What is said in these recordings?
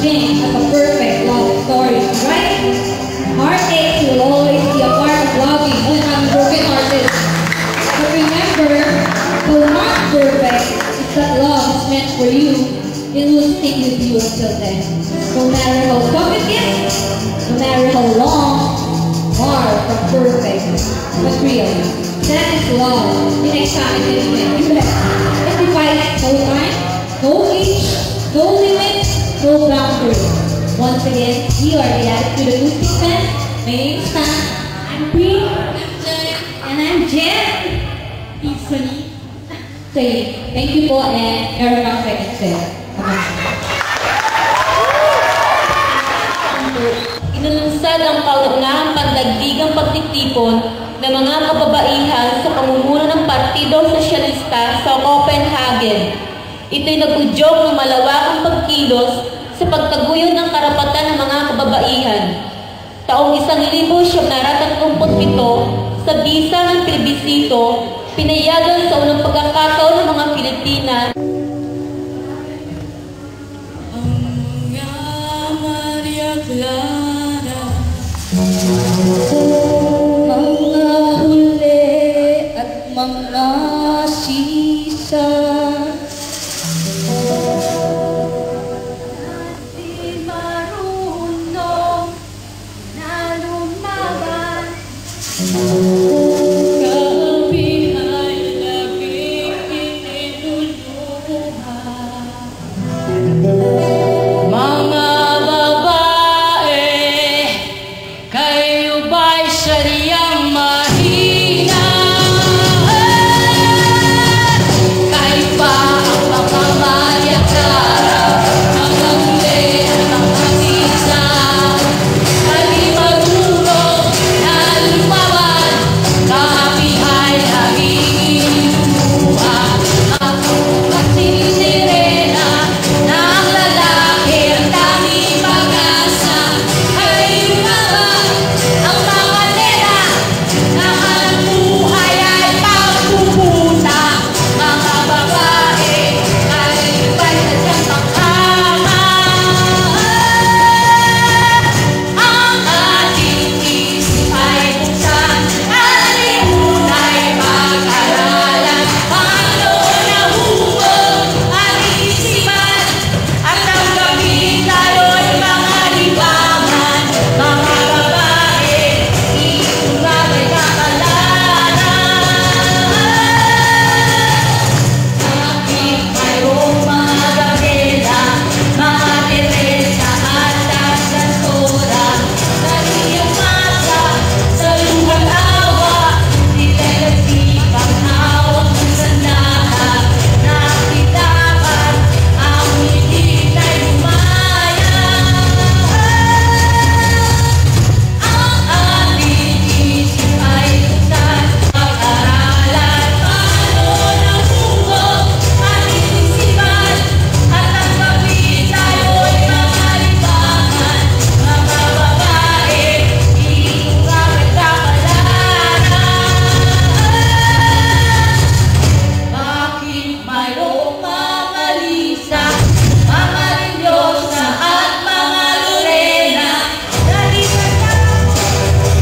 sing of a perfect love story, right? Heartache will always be a part of loving all broken hearted. But remember, though not perfect, if that love is meant for you, it will stick with you until then. No matter how tough it gets, no matter how long, far from perfect, but real. That is love in excitement. It defies no time, no age, no limit, no boundary. Once again, we are the Attitude Acoustic Band. My name is Sam. I'm Bree. I'm Jen. And I'm Jen. Easily. Thank you po, and meron kang second set. Inalunsad ang kauna-unahang pandagdigang pagtitipon ng mga kababaihan sa pamumuno ng Partido Sosyalista sa Copenhagen. Ito'y nag-udyok ng malawakang pagkilos sa pagtaguyod ng karapatan ng mga kababaihan. Taong 1937, sa bisa ng plebisito, pinayagan sa unang pagkakataon ng mga Pilipina mga huli at mga sisa. Di marunong na lumaban. Kami ay laging itinulungan. Mga babae, kayo ba'y sadyang mahina? Kahit pa ang pagmamalyakara, ang huli at ang masisa, di marunong na lumaban. Kami ay laging inuuha. Ako kasi sirena na ang lalaki ang tanging pag-asa. Ay lumaban ang mga nena na ang buhay ay pagpupunta. Mga babae ay iba'y sadyang makama. Ang ating isip ay buksan, alimun ay pag-aralan. Paano nahubog ang isipan at tanggapin tayo'y mga libangan. Mga babae, ito nga ba'y kakalaran? Bakit mayroong mga Gabriela, mga Teresa at Sasora, naliyang masa sa luhang awa, sila'y nagsipang hawak ng sandahan, nakitapan ang hindi tayo lumaya. Ang ating isip ay buksan, pag-aralan. Paano nahubog ang isipan at tanggapin tayo'y mga libangan. Mga babae, ito nga ba'y kakalaran? Bakit mayroong mga Lisa, mga Rindyosa at mga Lorena, nalisan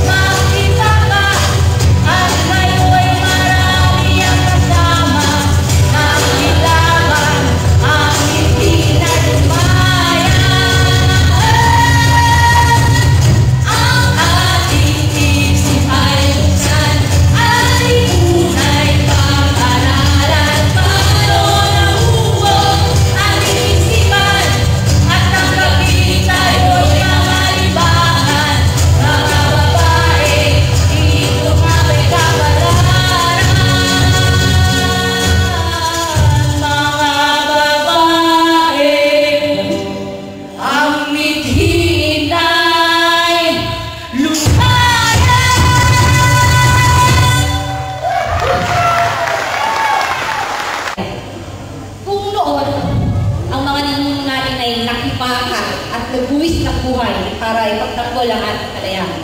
na makita ka at ngayon marami ang kasama. Nakilaban ang hindi na lumaya. Ang ating isip ay buksan, alimun ay pag-aralan. Paano nahubog ang isipan at tanggapin tayo'y mga libangan. Mga babae, ito nga ba'y kakalaran? Mga babae, ang mithiin ay lumaya. Kung noon, ang mga ninuno natin ay nakipaka at nagbuwis ng buhay para ipagtanggol ang ating kalayaan.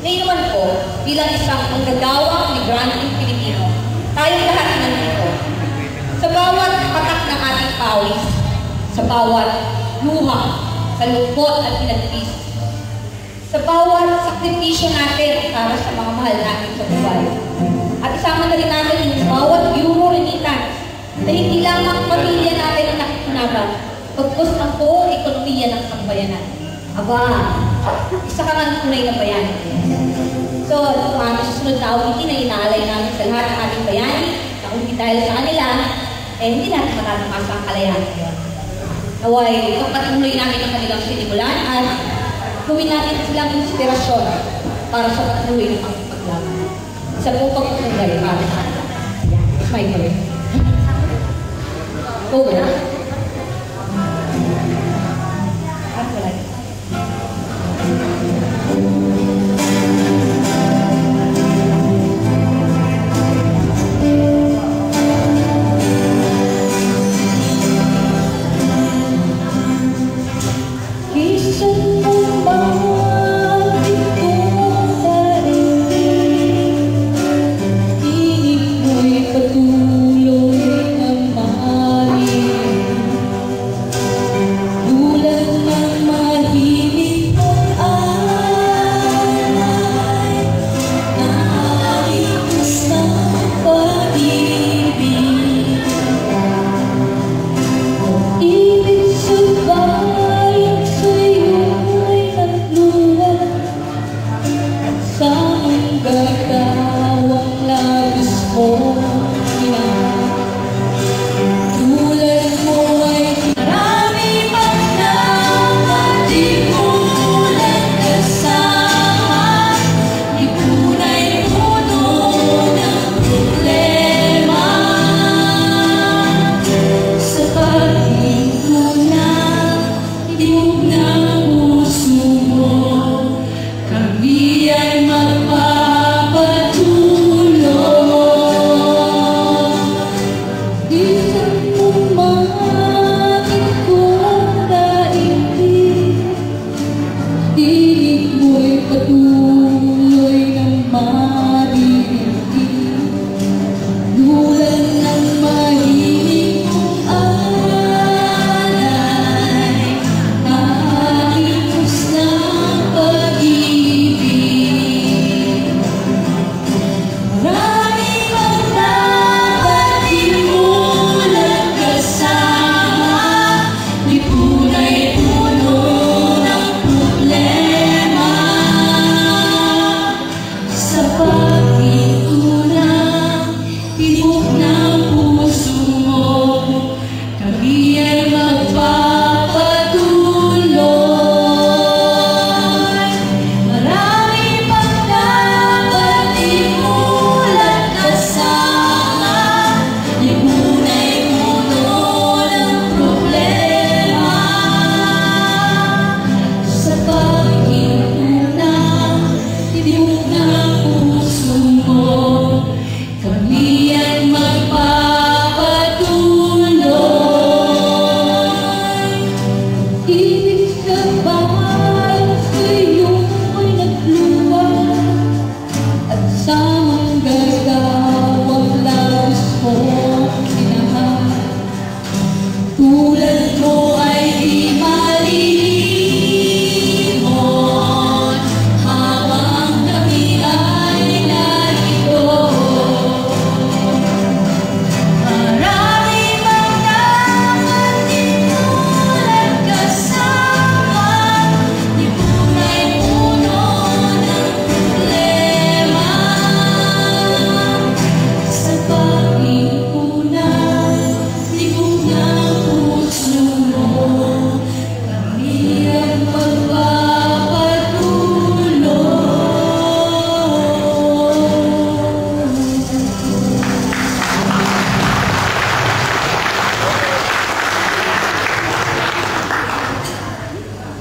Ngayon naman po, bilang isang manggagawang migranteng Pilipino, tayong lahat nandito. Sa bawat patak ng ating pawis, sa bawat luha, sa lungkot at pinagpis. Sa bawat sakripisyo natin para sa mga mahal natin sa buhay. At isama na rin natin yung bawat euro remittance na hindi lamang pamilya natin ang nakikinabang, pagpus ang buong ekonomiya ng sambayanan. Aba, isa ka ng tunay na bayani. So, kung aming susunod na awitin na inaalay namin sa lahat ng ating bayani, na kung dahil sa kanila, hindi natin matatamasa ang kalayaan ngayon. Naway, pagpatuloy namin ang kanilang sinimulan at gawin natin silang inspirasyon para sa patuloy ng paglaban. Sa buong pagpatuloy para sa kanila. My God. Over.